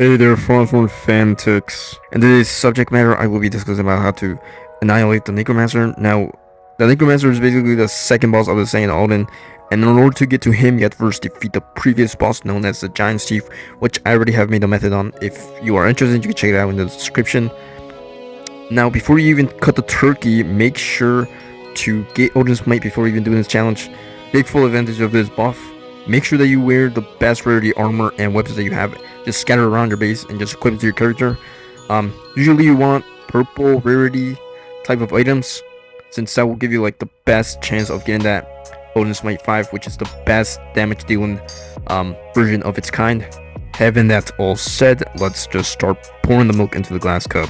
Hey there, Frostborn fantics. In today's subject matter, I will be discussing about how to annihilate the Necromancer. Now, the Necromancer is basically the second boss of the Saiyan Alden, and in order to get to him, you have to first defeat the previous boss known as the Giant's Chief, which I already have made a method on. If you are interested, you can check it out in the description. Now, before you even cut the turkey, make sure to get Odin's Might before even doing this challenge. Take full advantage of this buff. Make sure that you wear the best rarity armor and weapons that you have. Just scatter around your base and just equip it to your character. Usually you want purple rarity type of items, since that will give you like the best chance of getting that Odin's Might 5, which is the best damage dealing version of its kind. Having that all said, let's just start pouring the milk into the glass cup.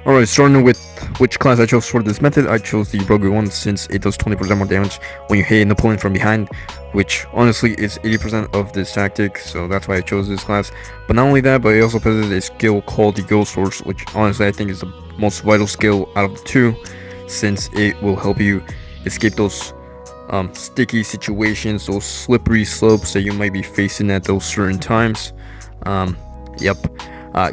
Alright, starting with which class I chose for this method, I chose the Draugr one since it does 20% more damage when you hit an opponent from behind, which honestly is 80% of this tactic, so that's why I chose this class. But not only that, but it also possesses a skill called the Ghost Horse, which honestly I think is the most vital skill out of the two, since it will help you escape those sticky situations, those slippery slopes that you might be facing at those certain times.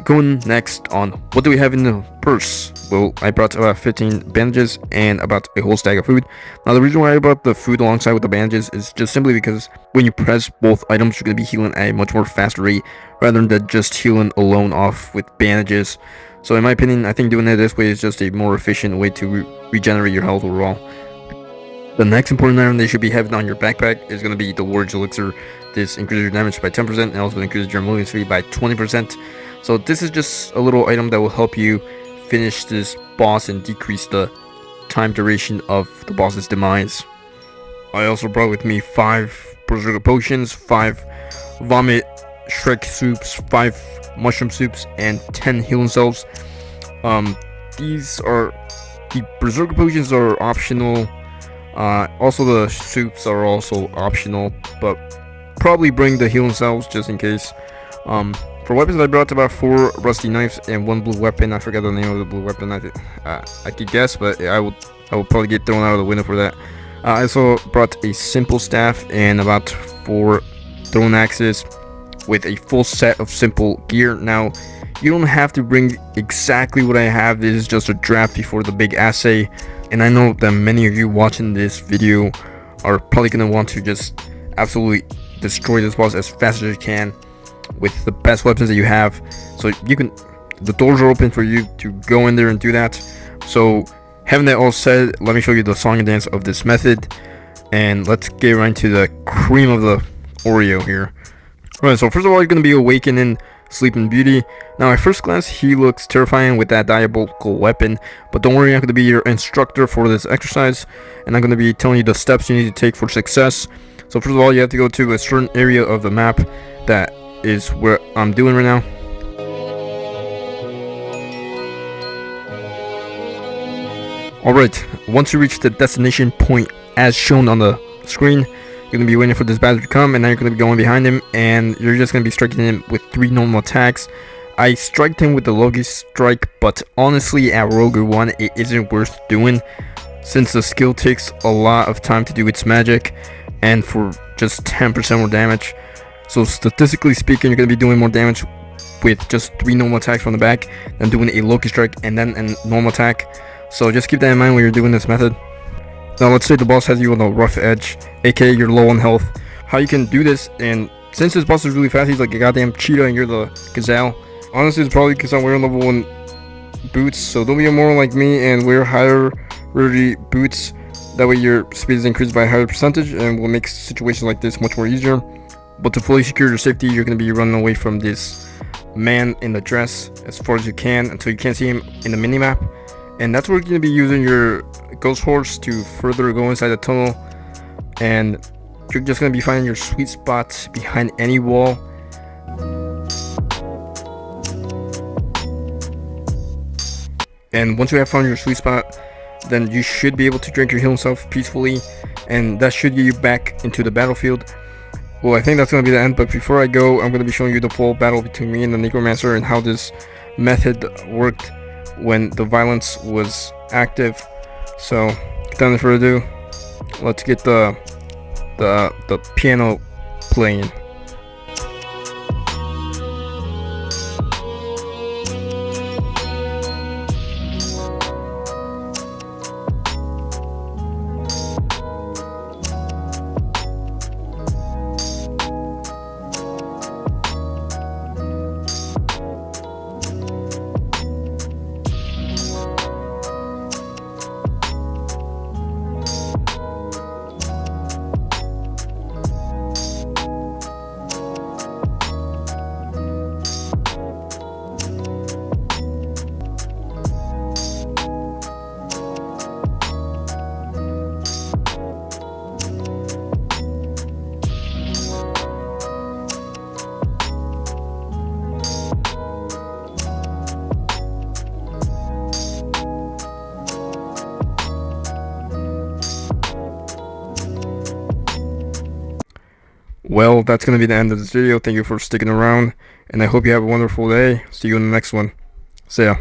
Going next on what do we have in the purse? Well, I brought about 15 bandages and about a whole stack of food. Now, the reason why I brought the food alongside with the bandages is just simply because when you press both items, you're going to be healing at a much more faster rate rather than just healing alone off with bandages. So in my opinion, I think doing it this way is just a more efficient way to regenerate your health overall. The next important item they should be having on your backpack is going to be the Warrior's Elixir. This increases your damage by 10% and also increases your movement speed by 20%. So this is just a little item that will help you finish this boss and decrease the time duration of the boss's demise. I also brought with me 5 Berserker Potions, 5 Vomit Shrek Soups, 5 Mushroom Soups, and 10 Healing Cells. The Berserker Potions are optional. Also the soups are also optional, but probably bring the Healing Cells just in case. For weapons, I brought about 4 rusty knives and 1 blue weapon. I forgot the name of the blue weapon. I could guess, but I will probably get thrown out of the window for that. I also brought a simple staff and about 4 thrown axes with a full set of simple gear. Now, you don't have to bring exactly what I have. This is just a draft before the big assay, and I know that many of you watching this video are probably going to want to just absolutely destroy this boss as fast as you can with the best weapons that you have. So the doors are open for you to go in there and do that. So having that all said, let me show you the song and dance of this method, and let's get right into the cream of the Oreo here. Alright, so first of all, you're going to be awakening Sleeping Beauty. Now at first glance he looks terrifying with that diabolical weapon, but don't worry, I'm going to be your instructor for this exercise, and I'm going to be telling you the steps you need to take for success. So first of all, you have to go to a certain area of the map that is where I'm doing right now. Alright, once you reach the destination point as shown on the screen, you're going to be waiting for this bastard to come, and now you're going to be going behind him, and you're just going to be striking him with 3 normal attacks. I striked him with the Loki strike, but honestly at Draugr 1 it isn't worth doing, since the skill takes a lot of time to do its magic, and for just 10% more damage. So statistically speaking, you're going to be doing more damage with just 3 normal attacks from the back than doing a Loki strike and then a normal attack. So just keep that in mind when you're doing this method. Now let's say the boss has you on the rough edge, aka you're low on health. How you can do this, and since this boss is really fast, he's like a goddamn cheetah and you're the gazelle. Honestly, it's probably because I'm wearing level 1 boots, so don't be more like me and wear higher rarity boots. That way your speed is increased by a higher percentage and will make situations like this much more easier. But to fully secure your safety, you're going to be running away from this man in the dress as far as you can until you can't see him in the minimap. And that's where you're going to be using your Ghost Horse to further go inside the tunnel. And you're just going to be finding your sweet spot behind any wall. And once you have found your sweet spot, then you should be able to drink your healing self peacefully. And that should get you back into the battlefield. Well, I think that's going to be the end, but before I go, I'm going to be showing you the full battle between me and the Necromancer and how this method worked when the violence was active. So, without further ado, let's get the piano playing. Well, that's gonna be the end of this video. Thank you for sticking around, and I hope you have a wonderful day. See you in the next one. See ya.